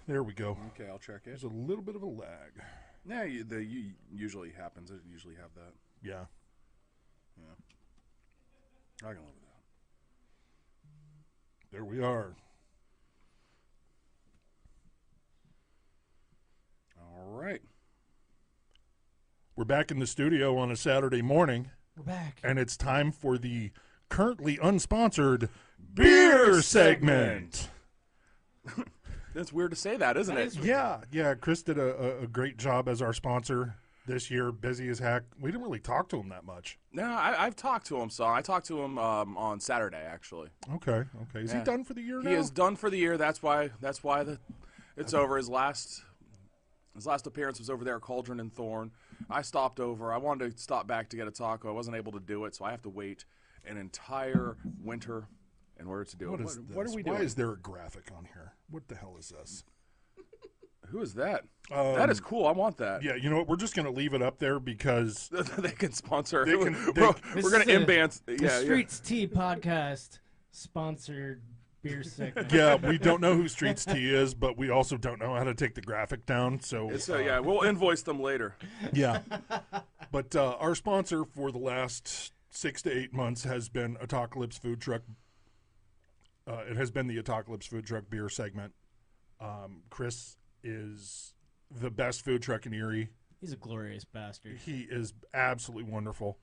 There we go. Okay, I'll check it. There's a little bit of a lag. Yeah, usually happens. I usually have that. Yeah. Yeah. I can live with that. There we are. All right. We're back in the studio on a Saturday morning. We're back. And it's time for the currently unsponsored beer segment. That's weird to say that, isn't it? Yeah. Chris did a great job as our sponsor this year. Busy as heck. We didn't really talk to him that much. No, I've talked to him. So I talked to him on Saturday, actually. Okay. Is he done for the year now? He is done for the year. That's why it's over. His last appearance was over there at Cauldron and Thorn. I stopped over. I wanted to stop back to get a taco. I wasn't able to do it, so I have to wait an entire winter in order to do it. What are we doing? Why is there a graphic on here? What the hell is this? Who is that? That is cool. I want that. Yeah, you know what? We're just going to leave it up there because they can sponsor. We're going to in-band. The Streetz Tea podcast sponsored beer segment. Yeah, we don't know who Streetz Tea is, but we also don't know how to take the graphic down. So yeah, we'll invoice them later. Yeah, but our sponsor for the last 6 to 8 months has been Apocalypse Food Truck. It has been the Apocalypse Food Truck beer segment. Chris is the best food truck in Erie. He's a glorious bastard. He is absolutely wonderful.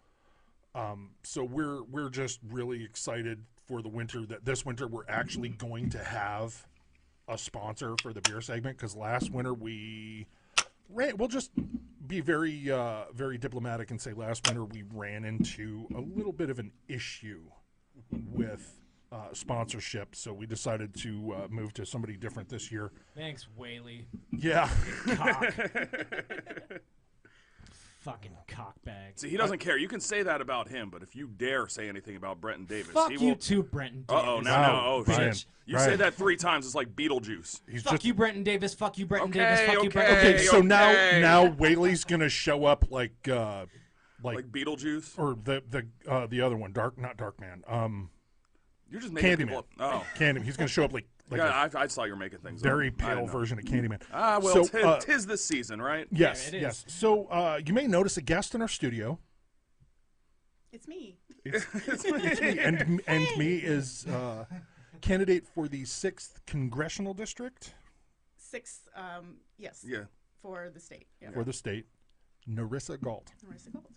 So we're just really excited for the winter, that this winter we're actually going to have a sponsor for the beer segment, because last winter we'll just be very very diplomatic and say last winter we ran into a little bit of an issue with sponsorship, so we decided to move to somebody different this year. Thanks, Whaley. Yeah. Cock. Fucking cockbag. See, he doesn't care. You can say that about him, but if you dare say anything about Brenton Davis, Fuck he you will... too, Brenton Davis. Uh-oh, now, Brian, shit. You say that 3 times, it's like Beetlejuice. Fuck you, Brenton Davis. Fuck you, Brenton Okay, Davis. Fuck you, okay. Brenton Okay, Davis. so now Whaley's gonna show up like Beetlejuice? or the other one, not Darkman. You're just making Candyman. people up. Oh. Candyman. He's gonna show up like Yeah, I saw you're making things very up. I pale didn't know. version of Candyman. Well, So, tis this season, right? Yes, Yeah, it is. yes. So you may notice a guest in our studio. It's me. It's me, and me is candidate for the 6th congressional district 6th, yes. Yeah. For the state. Yeah. for the state, Narissa Galt. Marissa Gold.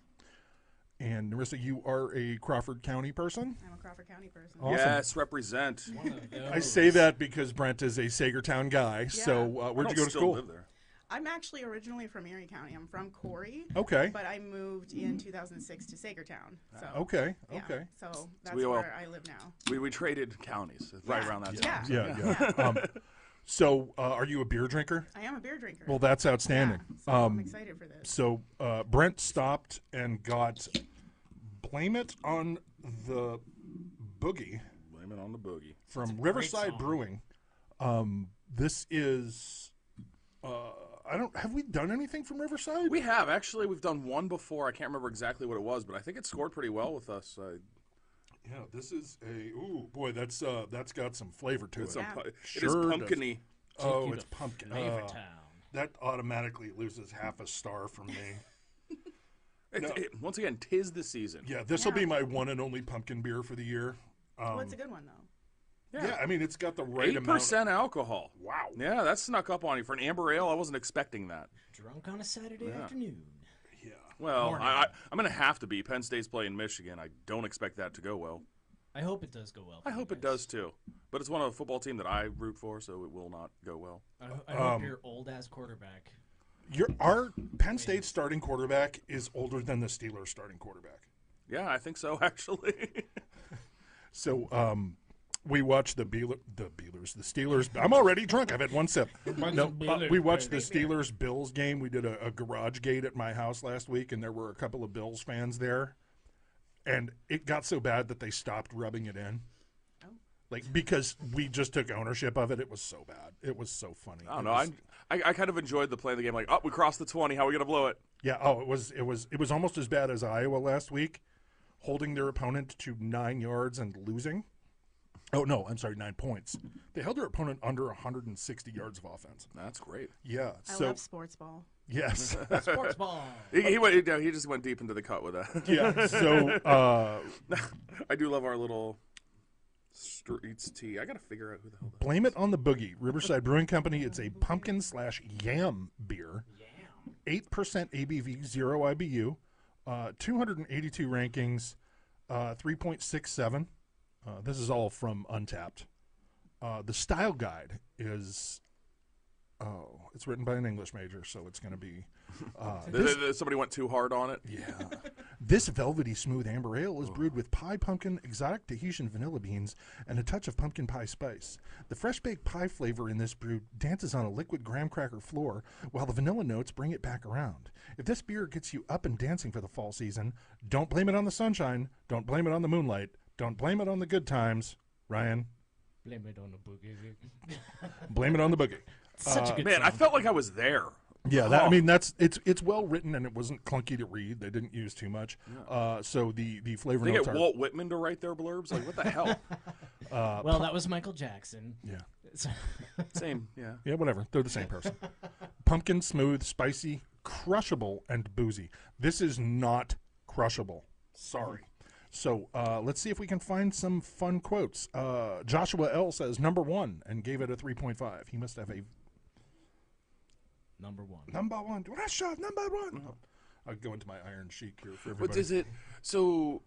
And Narissa, you are a Crawford County person. I'm a Crawford County person. Awesome. Yes, represent. One of those. I say that because Brent is a Sagertown guy. So where'd you go to still school? Live there. I'm actually originally from Erie County. I'm from Corey. Okay. But I moved in 2006 to Sagertown. So Okay. yeah, Okay. So that's we all- where I live now. We traded counties right around that time. Yeah. So are you a beer drinker? I am a beer drinker. Well, that's outstanding. Yeah, so I'm excited for this. So Brent stopped and got Blame It on the Boogie Blame it on the boogie. from great Riverside song. Brewing. This is have we done anything from Riverside? We have actually. We've done one before. I can't remember exactly what it was, but I think it scored pretty well with us. Yeah, this is that's got some flavor to it. Yeah. It Sure is does. pumpkin-y. Oh, you it's to pumpkin. Flavortown. That automatically loses half a star from me. Once again, tis the season. Yeah, this will be my one and only pumpkin beer for the year. Well, it's a good one, though. Yeah, I mean, it's got the right amount. 8% alcohol. Wow. Yeah, that snuck up on you for an amber ale. I wasn't expecting that. Drunk on a Saturday afternoon. Yeah. Well, Morning. I'm going to have to be. Penn State's playing Michigan. I don't expect that to go well. I hope it does go well. I hope it does too. But it's one of the football team that I root for, so it will not go well. I hope your old ass quarterback. Our Penn State starting quarterback is older than the Steelers starting quarterback. Yeah, I think so, actually. So we watched the Steelers. I'm already drunk. I've had one sip. No, we watched the Steelers-Bills game. We did a garage gate at my house last week, and there were a couple of Bills fans there. And it got so bad that they stopped rubbing it in. Because we just took ownership of it. It was so bad. It was so funny. I don't know. I kind of enjoyed the play of the game. Like, we crossed the 20. How are we going to blow it? Yeah. Oh, it was almost as bad as Iowa last week, holding their opponent to 9 yards and losing. Oh, no, I'm sorry, 9 points. They held their opponent under 160 yards of offense. That's great. Yeah. I So love sports ball. yes. Sports ball. He just went deep into the cut with that. Yeah. So I do love our little Streetz Tea. I got to figure out who the hell that blame it on the boogie. Riverside Brewing Company. It's a pumpkin/yam beer. 8% ABV, 0 IBU, 282 rankings, 3.67. This is all from Untapped. The style guide is, it's written by an English major, so it's going to be. Somebody went too hard on it. Yeah. This velvety smooth amber ale is brewed with pie pumpkin, exotic Tahitian vanilla beans, and a touch of pumpkin pie spice. The fresh baked pie flavor in this brew dances on a liquid graham cracker floor, while the vanilla notes bring it back around. If this beer gets you up and dancing for the fall season, don't blame it on the sunshine, don't blame it on the moonlight, don't blame it on the good times. Ryan, Blame it on the boogie. blame it on the boogie. Such a good Man, song. I felt like I was there. Yeah, I mean it's well written and it wasn't clunky to read. They didn't use too much. So the flavor They notes get are Walt Whitman to write their blurbs. Like, what the hell? Well, that was Michael Jackson. yeah. So- Same. Yeah. Yeah, whatever. They're the same person. Pumpkin, smooth, spicy, crushable, and boozy. This is not crushable. Sorry. So let's see if we can find some fun quotes. Joshua L. says number 1 and gave it a 3.5. He must have a Number 1. number 1. Do I shot number 1? I'll go into my iron sheik here for everybody. What is it? So,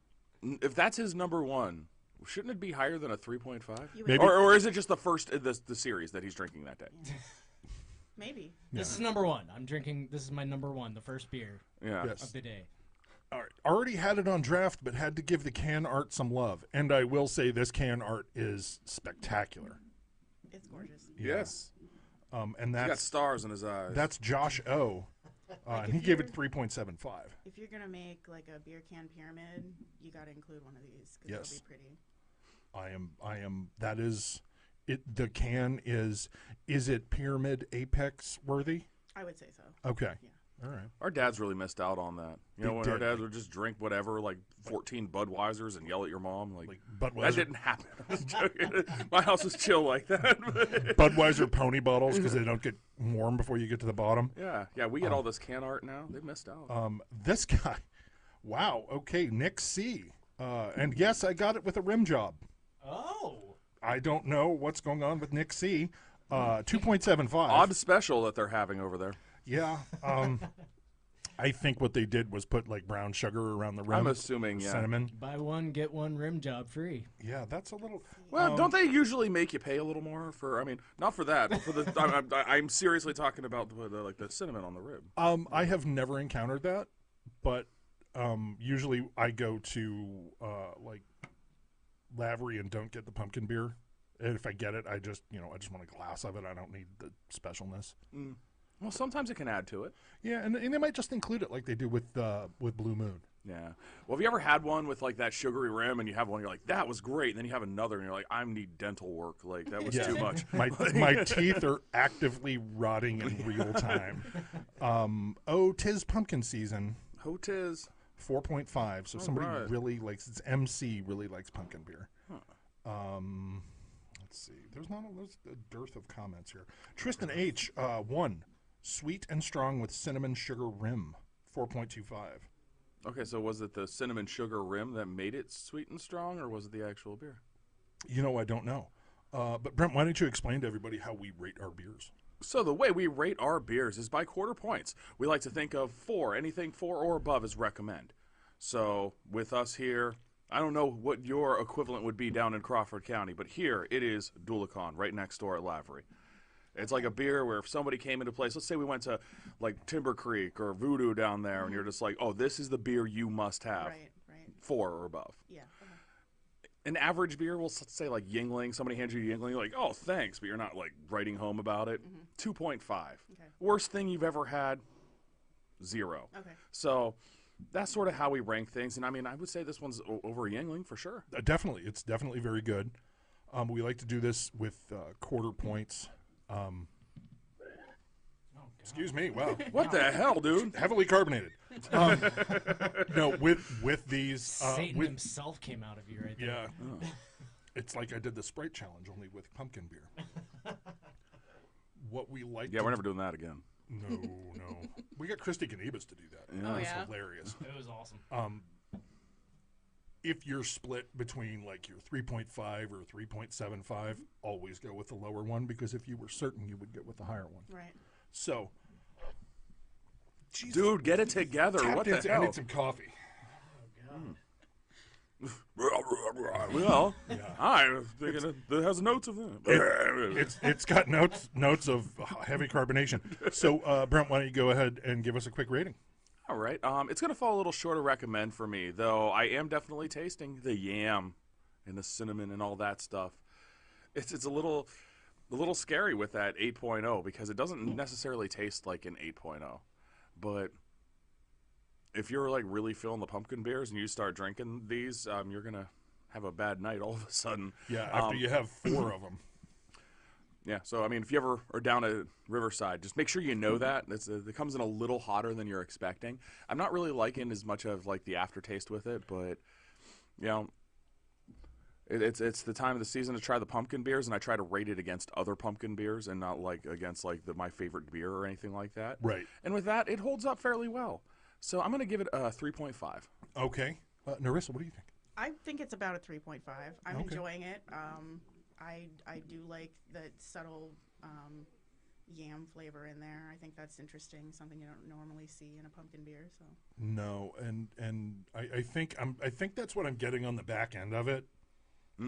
if that's his number 1, shouldn't it be higher than a 3.5? You would- Maybe. Or is it just the first in the series that he's drinking that day? Maybe. This is number 1. I'm drinking. This is my number 1, the first beer Yeah. Yes. of the day. All right. Already had it on draft, but had to give the can art some love. And I will say this can art is spectacular. It's gorgeous. Yes. And He got that's stars in his eyes. that's Josh O. And if he gave you're- it 3.75. If you're gonna make like a beer can pyramid, you gotta include one of these because Yes. they'll be pretty. I am. That is it. The can is it pyramid apex worthy? I would say so. Okay. Yeah. All right. Our dads really missed out on that. You They know, when our did. dads would just drink whatever, like 14 Budweisers and yell at your mom. Like that Budweiser, didn't happen. I was joking. My house was chill like that. Budweiser pony bottles because they don't get warm before you get to the bottom. Yeah, we get all this can art now. They missed out. This guy, wow. Okay, Nick C. And yes, I got it with a rim job. Oh. I don't know what's going on with Nick C. 2.75. Odd special that they're having over there. Yeah. I think what they did was put like brown sugar around the rim. I'm assuming, yeah. Cinnamon. Buy one, get one rim job free. Yeah, that's a little. Well, don't they usually make you pay a little more for? I mean, not for that, but for the. I'm seriously talking about the cinnamon on the rib. I have never encountered that, but usually I go to like Lavery and don't get the pumpkin beer. And if I get it, I just want a glass of it. I don't need the specialness. Well, sometimes it can add to it. Yeah, and they might just include it like they do with Blue Moon. Yeah. Well, have you ever had one with like that sugary rim, and you have one, you're like, that was great, and then you have another, and you're like, I need dental work. Like that was too much. My teeth are actively rotting in real time. Tis pumpkin season. Who tis? 4.5. So somebody right. really likes. It's MC really likes pumpkin beer. Let's see. There's a dearth of comments here. Tristan H. 1. Sweet and strong with cinnamon sugar rim. 4.25. Okay, so was it the cinnamon sugar rim that made it sweet and strong, or was it the actual beer? I don't know. But Brent, why don't you explain to everybody how we rate our beers? So the way we rate our beers is by quarter points. We like to think of 4. Anything 4 or above is recommend. So with us here, I don't know what your equivalent would be down in Crawford County, but here it is Dulicon, right next door at Lavery. It's like a beer where if somebody came into place, let's say we went to like Timber Creek or Voodoo down there, and you're just like, oh, this is the beer you must have. Right. 4 or above. Yeah. An average beer, we'll say like Yingling. Somebody hands you Yingling, you're like, oh, thanks, but you're not like writing home about it. 2.5. Okay. Worst thing you've ever had, 0. Okay. So that's sort of how we rank things. And I mean, I would say this one's over Yingling for sure. Definitely. It's definitely very good. We like to do this with quarter points. Excuse me. Wow. What the hell, dude? Heavily carbonated. No, with these. Satan with, himself came out of you right there. yeah. It's like I did the Sprite challenge, only with pumpkin beer. What we like. Yeah, we're never doing that again. No. We got Christy Canibas to do that. Yeah. Oh, It's yeah? hilarious. It was awesome. If you're split between like your 3.5 or 3.75, always go with the lower one, because if you were certain, you would get with the higher one. Right. So, Jesus, Dude, get it together. tapped What the into- I hell? need some coffee. Well, I'm thinking it has notes of that. It's got notes of heavy carbonation. So, Brent, why don't you go ahead and give us a quick rating? All right. It's going to fall a little short of recommend for me, though I am definitely tasting the yam and the cinnamon and all that stuff. It's a little scary with that 8.0 because it doesn't necessarily taste like an 8.0. But if you're like really feeling the pumpkin beers and you start drinking these, you're going to have a bad night all of a sudden. Yeah, after you have 4 of them. Yeah, so I mean, if you ever are down at Riverside, just make sure you know that it comes in a little hotter than you're expecting. I'm not really liking as much of like the aftertaste with it, but you know, it's the time of the season to try the pumpkin beers, and I try to rate it against other pumpkin beers and not like against like my favorite beer or anything like that. Right. And with that, it holds up fairly well. So I'm going to give it a 3.5. Okay. Narissa, what do you think? I think it's about a 3.5. I'm Okay. enjoying it. I do like the subtle yam flavor in there. I think that's interesting, something you don't normally see in a pumpkin beer. So No, and I think that's what I'm getting on the back end of it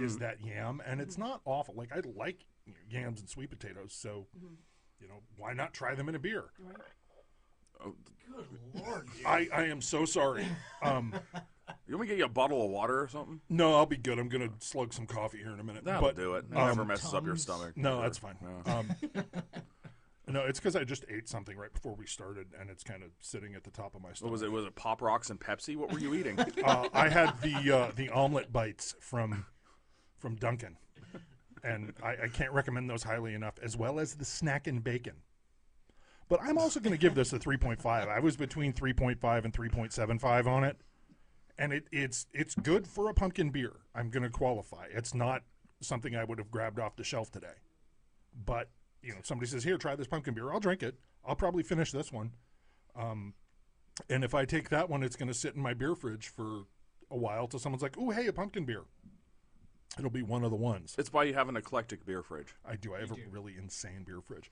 is that yam, and it's not awful. Like I like yams and sweet potatoes, so why not try them in a beer? right. Good lord, dude. I am so sorry. You want me to get you a bottle of water or something? No, I'll be good. I'm gonna slug some coffee here in a minute. That'll but do it. It never messes up your Tums. stomach. no, that's fine. Yeah. No, it's because I just ate something right before we started, and it's kind of sitting at the top of my What stomach. was it? Was it Pop Rocks and Pepsi? What were you eating? I had the omelet bites from Dunkin', and I can't recommend those highly enough, as well as the snack and bacon. But I'm also going to give this a 3.5. I was between 3.5 and 3.75 on it, and it's good for a pumpkin beer. I'm going to qualify. It's not something I would have grabbed off the shelf today. But, somebody says, here, try this pumpkin beer. I'll drink it. I'll probably finish this one. And if I take that one, it's going to sit in my beer fridge for a while till someone's like, "Ooh, hey, a pumpkin beer." It'll be one of the ones. It's why you have an eclectic beer fridge. I do. I have a really insane beer fridge.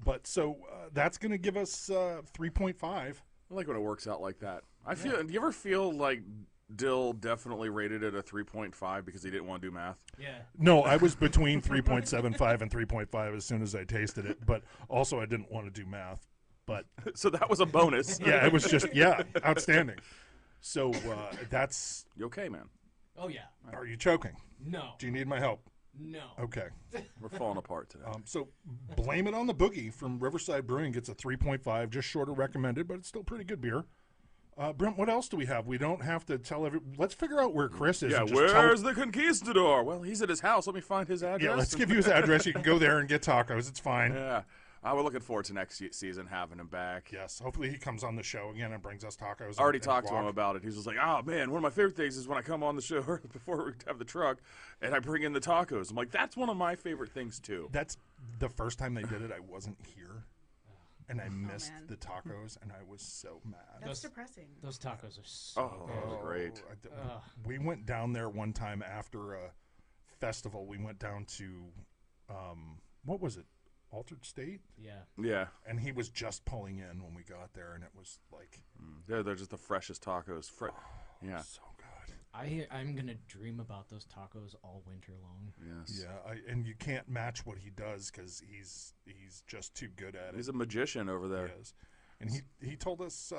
But so that's going to give us 3.5. I like when it works out like that. Do you ever feel like Dill definitely rated it a 3.5 because he didn't want to do math? Yeah. No, I was between 3.75 and 3.5 as soon as I tasted it. But also I didn't want to do math. But So that was a bonus. yeah, it was just, outstanding. So that's, You okay, man? Oh yeah. are you choking? No. Do you need my help? No. Okay. We're falling apart today. So Blame It on the Boogie from Riverside Brewing gets a 3.5, just short of recommended, but it's still pretty good beer. Brent, what else do we have? We don't have to tell let's figure out where Chris is. Yeah, and just where's the conquistador? Well, he's at his house. Let me find his address. Yeah, let's give you his address. You can go there and get tacos. It's fine. Yeah. We're looking forward to next season having him back. Yes, hopefully he comes on the show again and brings us tacos. I already and talked to him guac. about it. He's just like, oh, man, one of my favorite things is when I come on the show before we have the truck and I bring in the tacos. I'm like, that's one of my favorite things, too. That's the first time they did it. I wasn't here, and I missed man. the tacos, and I was so mad. That's Those- depressing. Those tacos are so Oh, good. that was great. We went down there one time after a festival. We went down to, what was it? Altered State? Yeah. Yeah. And he was just pulling in when we got there, and it was like, They're just the freshest tacos. Yeah. so good. I'm gonna dream about those tacos all winter long. Yes. Yeah, and you can't match what he does because he's just too good at it. He's a magician over there. He is. And he told us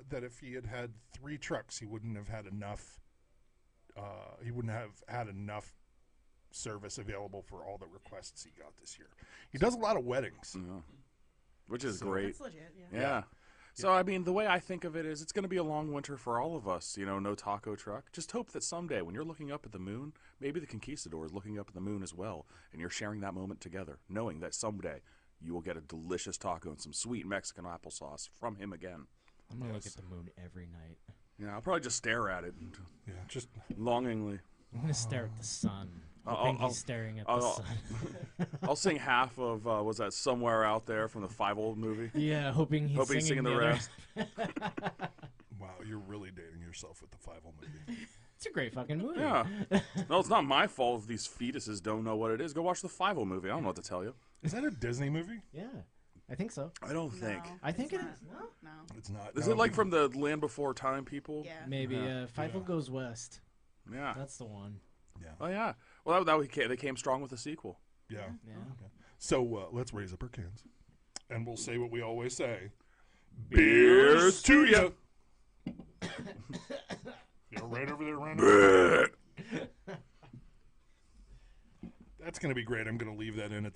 that if he had had 3 trucks, he wouldn't have had enough. He wouldn't have had enough service available for all the requests he got this year. He does a lot of weddings. Yeah. Which is So- great. That's legit. Yeah. Yeah. So, I mean, the way I think of it is it's going to be a long winter for all of us, no taco truck. Just hope that someday when you're looking up at the moon, maybe the conquistador is looking up at the moon as well, and you're sharing that moment together, knowing that someday you will get a delicious taco and some sweet Mexican applesauce from him again. I'm gonna look at the moon every night. Yeah, I'll probably just stare at it Yeah, just longingly. I'm gonna stare at the sun. think he's staring at the I'll- sun. I'll sing half of was that Somewhere Out There from the Five Old movie. Yeah, hoping he's Singing the other- rest. Wow, you're really dating yourself with the 5 movie. It's a great fucking movie. Yeah. No, it's not my fault if these fetuses don't know what it is. Go watch the Five Old movie. I don't know what to tell you. Is that a Disney movie? Yeah, I think so. I don't think. No, I think it's it not. is. No? No. It's not. Is No, it like from the Land Before Time people? Yeah. Maybe. Yeah. Fievel Goes West. Yeah. That's the one. Yeah. Oh yeah. Well, they came strong with the sequel. Yeah. Yeah. So let's raise up our cans, and we'll say what we always say: Beers to ya. You're right over there, Randall. That's going to be great. I'm going to leave that in at the